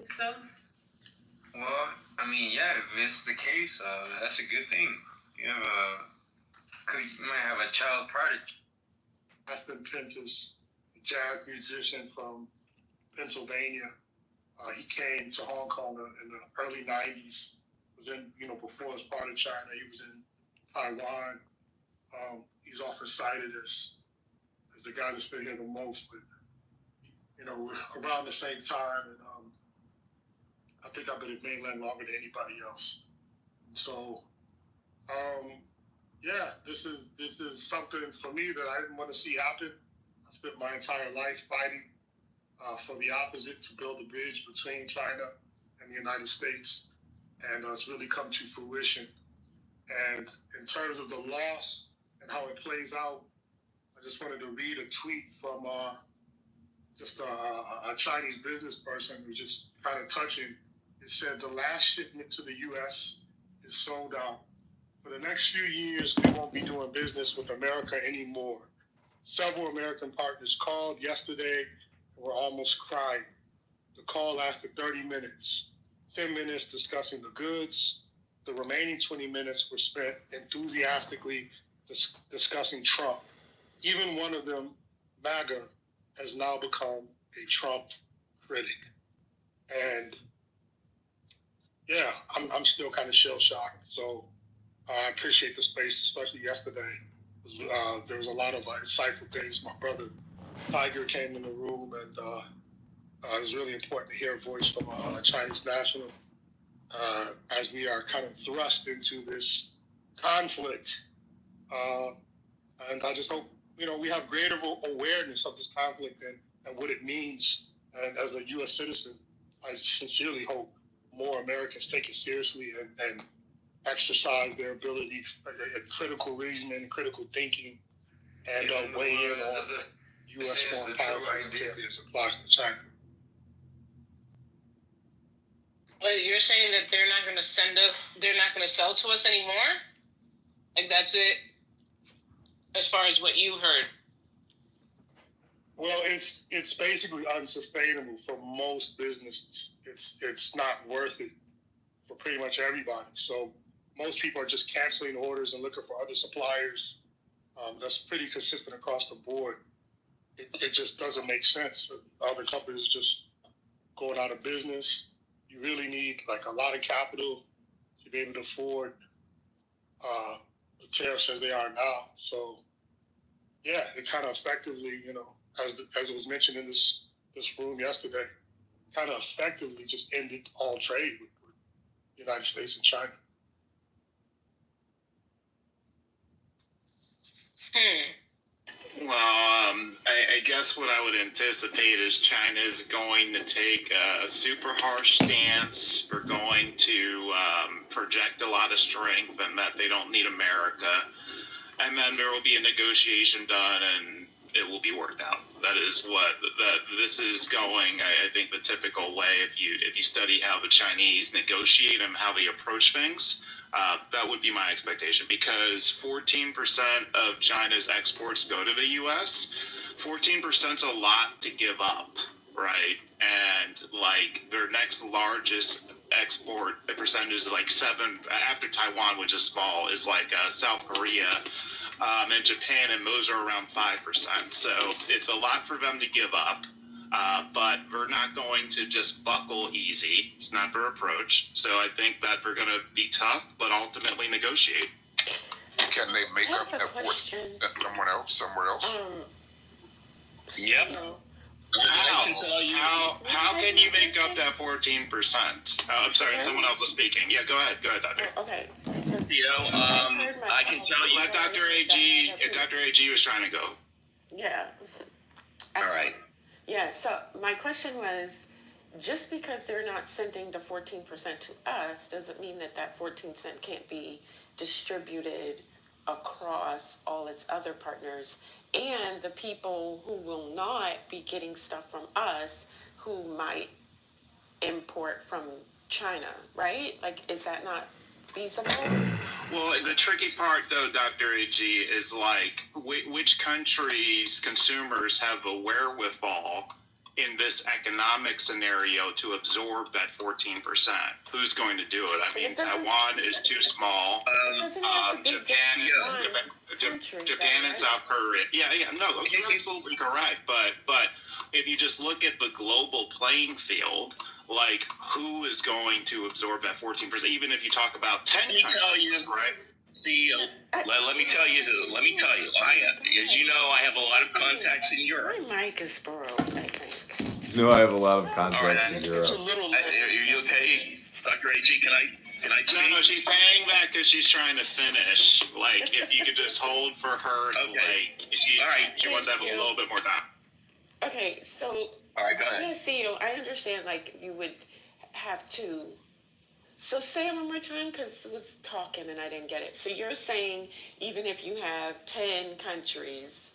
So? Well, I mean, yeah, if it's the case, that's a good thing. You have you might have a child prodigy. Aspen Pentis, a jazz musician from Pennsylvania. He came to Hong Kong in the early 90s. Was in, before his part of China, he was in Taiwan. He's often cited as the guy that's been here the most, but, around the same time. And I think I've been in mainland longer than anybody else. So, yeah, this is something for me that I didn't want to see happen. I spent my entire life fighting for the opposite, to build a bridge between China and the United States, and it's really come to fruition. And in terms of the loss and how it plays out, I just wanted to read a tweet from just a Chinese business person who's just kind of touching. It said, "The last shipment to the U.S. is sold out. For the next few years, we won't be doing business with America anymore. Several American partners called yesterday and were almost crying. The call lasted 30 minutes, 10 minutes discussing the goods. The remaining 20 minutes were spent enthusiastically discussing Trump. Even one of them, MAGA, has now become a Trump critic." And yeah, I'm still kind of shell-shocked. So I appreciate the space, especially yesterday. There was a lot of insightful things. My brother Tiger came in the room, and it was really important to hear a voice from a Chinese national as we are kind of thrust into this conflict. And I just hope, we have greater awareness of this conflict and what it means. And as a U.S. citizen, I sincerely hope more Americans take it seriously and exercise their ability at critical reasoning, critical thinking, and weigh in on U.S. foreign policy as it applies to China. But you're saying that they're not going to sell to us anymore? Like, that's it? As far as what you heard? Well, it's basically unsustainable for most businesses. It's not worth it for pretty much everybody. So most people are just canceling orders and looking for other suppliers. That's pretty consistent across the board. It just doesn't make sense. Other companies just going out of business. You really need a lot of capital to be able to afford the tariffs as they are now. So yeah, it kind of effectively, as it was mentioned in this room yesterday, kind of effectively just ended all trade with the United States and China. Well, I guess what I would anticipate is China is going to take a super harsh stance. We're going to project a lot of strength and that they don't need America. And then there will be a negotiation done and it will be worked out. That is this is going, I think, the typical way. If you study how the Chinese negotiate and how they approach things, that would be my expectation, because 14% of China's exports go to the U.S. 14% is a lot to give up, right? And their next largest export percentage is 7 after Taiwan, which is small, is South Korea and Japan, and those are around 5%. So it's a lot for them to give up. But we're not going to just buckle easy. It's not their approach. So I think that we're going to be tough, but ultimately negotiate. Can they make up that somewhere else? Yep. How can you make up that 14%? I'm sorry, someone else was speaking. Yeah, go ahead, Doctor. Okay. I can tell you. Let Dr. AG. Dr. AG was trying to go. Yeah. All right. Yeah, so my question was, just because they're not sending the 14% to us doesn't mean that 14% can't be distributed across all its other partners and the people who will not be getting stuff from us who might import from China, right? Is that not feasible? Well, the tricky part, though, Dr. AG, is which countries' consumers have the wherewithal in this economic scenario to absorb that 14%. Who's going to do it? I mean, Taiwan is too small. Japan and South Korea. Yeah. No, you're absolutely correct. But if you just look at the global playing field, like who is going to absorb that 14%? Even if you talk about 10 countries, right? Let me tell you. I have a lot of contacts in Europe. My mic is broke, I think. You know, I have a lot of contacts in Europe. It's a little. Are you okay, Dr. AG? Can I speak? No, she's saying that because she's trying to finish. Like, if you could just hold for her, Okay. She wants to have a little bit more time. Okay, so. All right, go ahead. Yeah, CEO, I understand, like, you would have to. So say it one more time, because it was talking and I didn't get it. So you're saying even if you have 10 countries,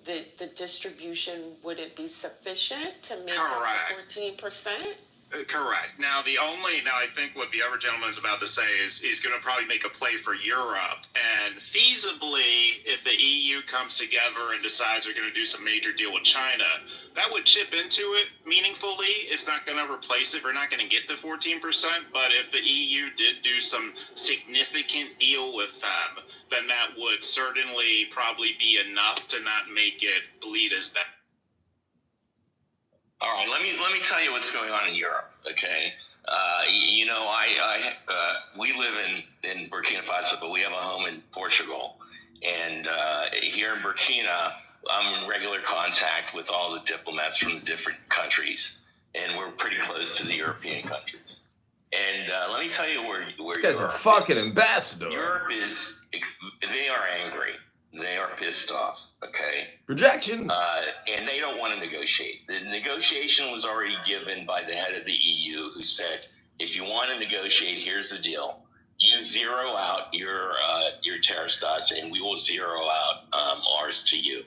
the distribution wouldn't be sufficient to make up the 14%? Correct. Now, I think what the other gentleman is about to say is he's going to probably make a play for Europe. And feasibly, if the EU comes together and decides they're going to do some major deal with China, that would chip into it meaningfully. It's not going to replace it. We're not going to get to 14%. But if the EU did do some significant deal with them, then that would certainly probably be enough to not make it bleed as bad. All right, let me tell you what's going on in Europe. Okay, we live in Burkina Faso, but we have a home in Portugal, and here in Burkina, I'm in regular contact with all the diplomats from the different countries, and we're pretty close to the European countries. And let me tell you where These guys are fucking ambassador. Europe is. They are angry. They are pissed off, okay? Projection. And they don't want to negotiate. The negotiation was already given by the head of the EU, who said, if you want to negotiate, here's the deal. You zero out your tariff stats, and we will zero out ours to you.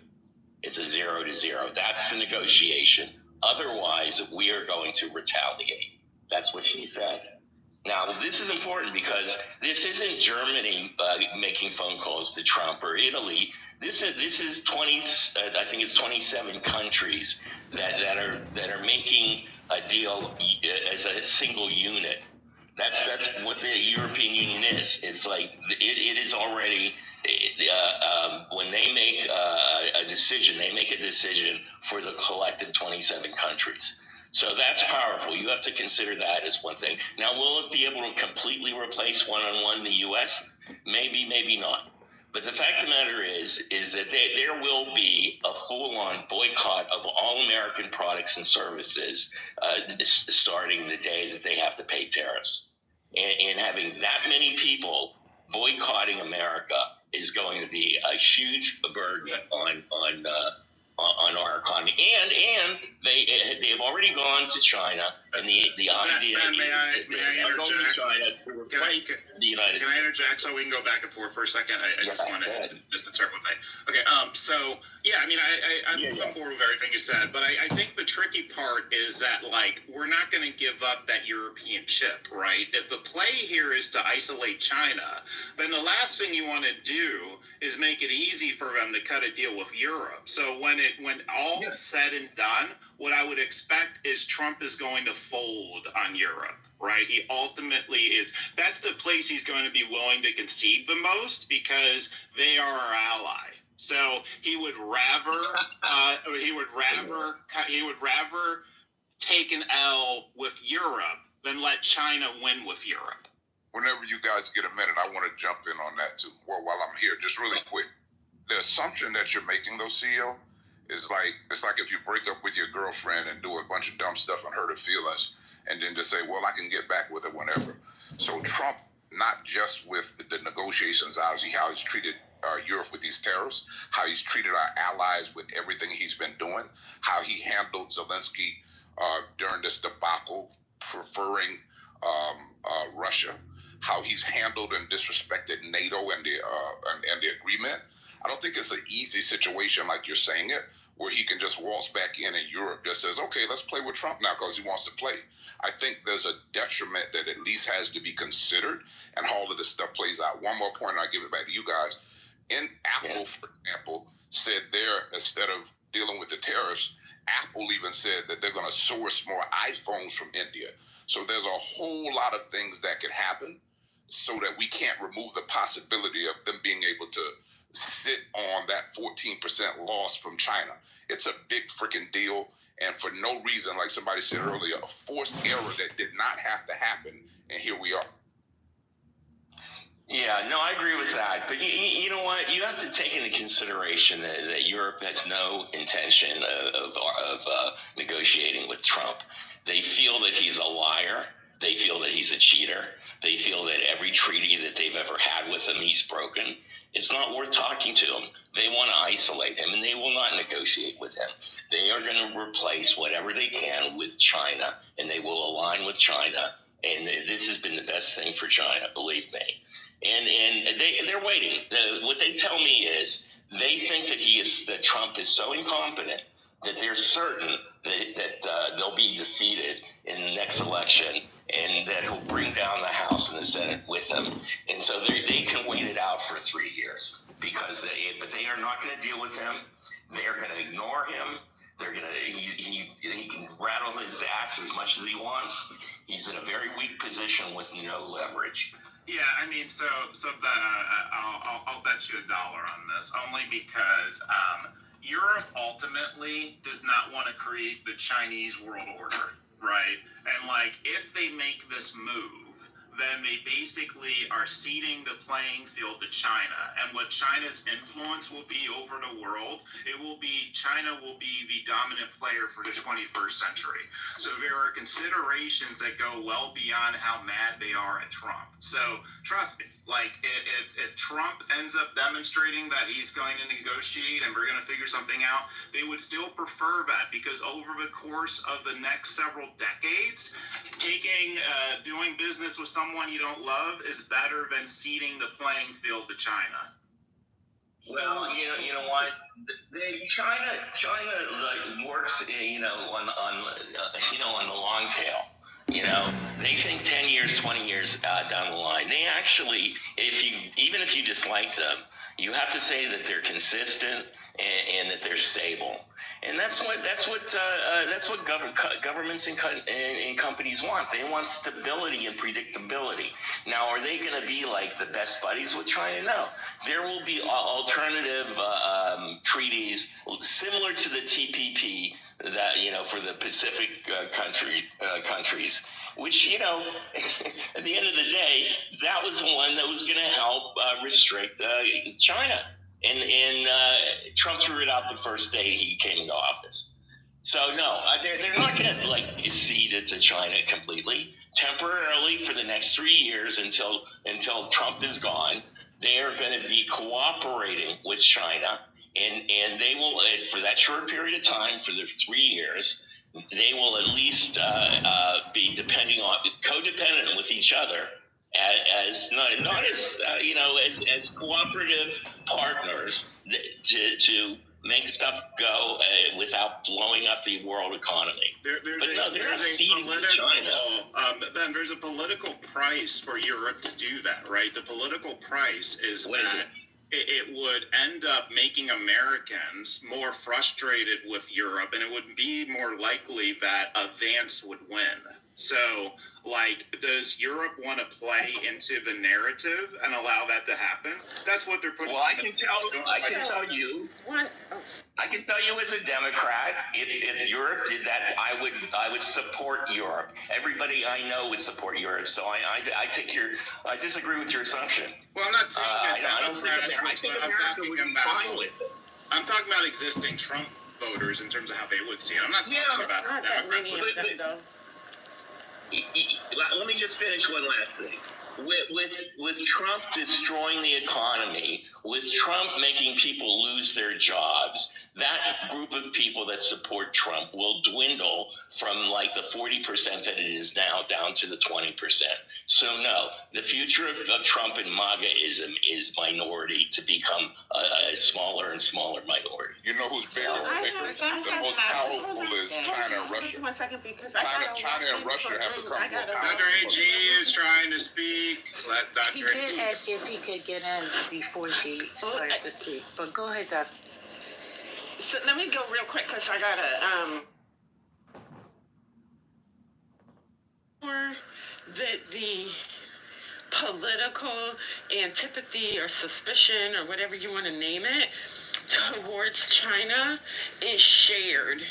It's a 0 to 0. That's the negotiation. Otherwise, we are going to retaliate. That's what she said. Now, this is important because this isn't Germany making phone calls to Trump or Italy. This is 20. I think it's 27 countries that are making a deal as a single unit. That's what the European Union is. It's like it is already. When they make a decision, they make a decision for the collective 27 countries. So that's powerful. You have to consider that as one thing. Now, will it be able to completely replace one-on-one the U.S.? Maybe, maybe not. But the fact of the matter is that there will be a full-on boycott of all American products and services starting the day that they have to pay tariffs. And having that many people boycotting America is going to be a huge burden on our economy, and they have already gone to China, and the idea may I interject? The United Can I interject so we can go back and forth for a second? I just want to just insert one thing. Okay, so yeah, I mean, I'm on board with everything you said, but I think the tricky part is that, like, we're not going to give up that European chip, right? If the play here is to isolate China, then the last thing you want to do is make it easy for them to cut a deal with Europe. So when all is said and done, what I would expect is Trump is going to fold on Europe, right? He ultimately is. That's the place he's going to be willing to concede the most because they are our ally. So he would rather take an L with Europe than let China win with Europe. Whenever you guys get a minute, I want to jump in on that too. Well, while I'm here, just really quick, the assumption that you're making, though, CEO, is like it's like if you break up with your girlfriend and do a bunch of dumb stuff and hurt her feelings, and then just say, well, I can get back with her whenever. So Trump, not just with the negotiations, obviously how he's treated Europe with these tariffs, how he's treated our allies with everything he's been doing, how he handled Zelensky during this debacle, preferring Russia, how he's handled and disrespected NATO and the agreement. I don't think it's an easy situation like you're saying it, where he can just waltz back in and Europe just says, okay, let's play with Trump now because he wants to play. I think there's a detriment that at least has to be considered, and how all of this stuff plays out. One more point, and I'll give it back to you guys. Apple, for example, said there, instead of dealing with the tariffs, Apple even said that they're going to source more iPhones from India. So there's a whole lot of things that could happen so that we can't remove the possibility of them being able to sit on that 14% loss from China. It's a big freaking deal. And for no reason, like somebody said earlier, a forced error that did not have to happen. And here we are. Yeah, no, I agree with that. But you know what? You have to take into consideration that Europe has no intention of negotiating with Trump. They feel that he's a liar. They feel that he's a cheater. They feel that every treaty that they've ever had with him, he's broken. It's not worth talking to him. They want to isolate him, and they will not negotiate with him. They are going to replace whatever they can with China, and they will align with China. And this has been the best thing for China, believe me. And they're waiting. What they tell me is they think that Trump is so incompetent that they're certain that they'll be defeated in the next election, and that he'll bring down the House and the Senate with him. And so they can wait it out for 3 years but they are not going to deal with him. They're going to ignore him. He can rattle his ass as much as he wants. He's in a very weak position with no leverage. Yeah, I mean, so I'll bet you $1 on this, only because Europe ultimately does not want to create the Chinese world order, right? And like, if they make this move, then they basically are ceding the playing field to China. And what China's influence will be over the world, China will be the dominant player for the 21st century. So there are considerations that go well beyond how mad they are at Trump. So trust me, like if Trump ends up demonstrating that he's going to negotiate and we're going to figure something out, they would still prefer that, because over the course of the next several decades, doing business with someone you don't love is better than ceding the playing field to China. Well, you know what? China like works, on the long tail. They think 10 years, 20 years down the line. They actually, even if you dislike them, you have to say that they're consistent and that they're stable. And that's what governments and companies want. They want stability and predictability. Now, are they going to be like the best buddies with China? No. There will be alternative treaties similar to the TPP that for the Pacific countries. Which, at the end of the day, that was the one that was going to help restrict China. And Trump threw it out the first day he came into office. So no, they're not going to cede it to China completely. Temporarily for the next 3 years until Trump is gone, they are going to be cooperating with China, and they will, for that short period of time, for the 3 years, they will at least be codependent with each other. As cooperative partners to make stuff go without blowing up the world economy. Then there's a political price for Europe to do that, right? The political price is that it would end up making Americans more frustrated with Europe, and it would be more likely that a Vance would win. So, does Europe want to play into the narrative and allow that to happen? That's what they're putting. Well, I can tell you as a Democrat, if Europe did that, I would support Europe. Everybody I know would support Europe. So I disagree with your assumption. Well, I'm not saying I'm talking about existing Trump voters in terms of how they would see it. I'm not talking about Democrats. Let me just finish one last thing. With Trump destroying the economy, with Trump making people lose their jobs, that group of people that support Trump will dwindle from the 40% that it is now down to the 20%. So no, the future of Trump and MAGAism is minority to become a smaller and smaller minority. You know who's bigger? The most powerful is China and Russia. 1 second, because China and Russia have become more powerful. Dr. AG is trying to speak. Let Dr. He did ask if he could get in before she started to speak, but go ahead, Doc. So let me go real quick because I gotta or the political antipathy or suspicion or whatever you want to name it towards China is shared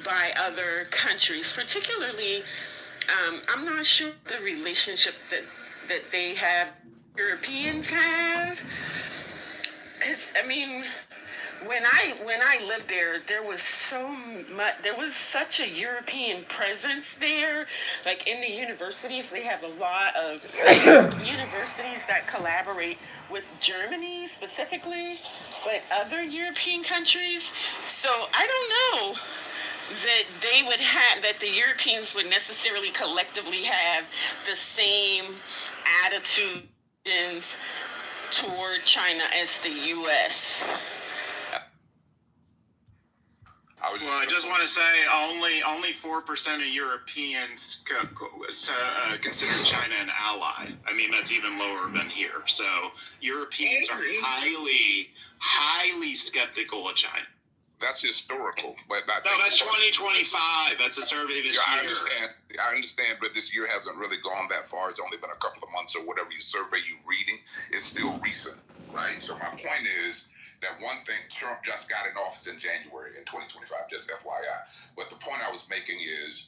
by other countries, particularly. I'm not sure the relationship that they have, Europeans have, because I mean, when I lived there, there was such a European presence there. Like in the universities, they have a lot of universities that collaborate with Germany specifically, but other European countries. So I don't know that the Europeans would necessarily collectively have the same attitudes toward China as the U.S. I just want to say only 4% of Europeans consider China an ally. I mean, that's even lower than here. So Europeans are highly skeptical of China. That's historical, but I No, think that's 2025. That's a survey this year. I understand, but this year hasn't really gone that far. It's only been a couple of months or whatever you survey you reading. It's still recent, right? So my point is that one thing, Trump just got in office in January in 2025, just FYI. But the point I was making is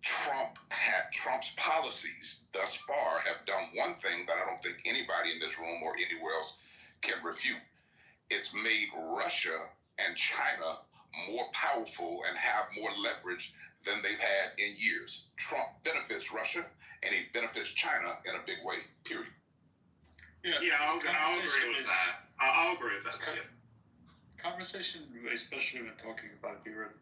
Trump's policies thus far have done one thing that I don't think anybody in this room or anywhere else can refute. It's made Russia and China more powerful and have more leverage than they've had in years. Trump benefits Russia and he benefits China in a big way, period. I'll agree with that. I'll agree with that. Conversation, especially when talking about Europe,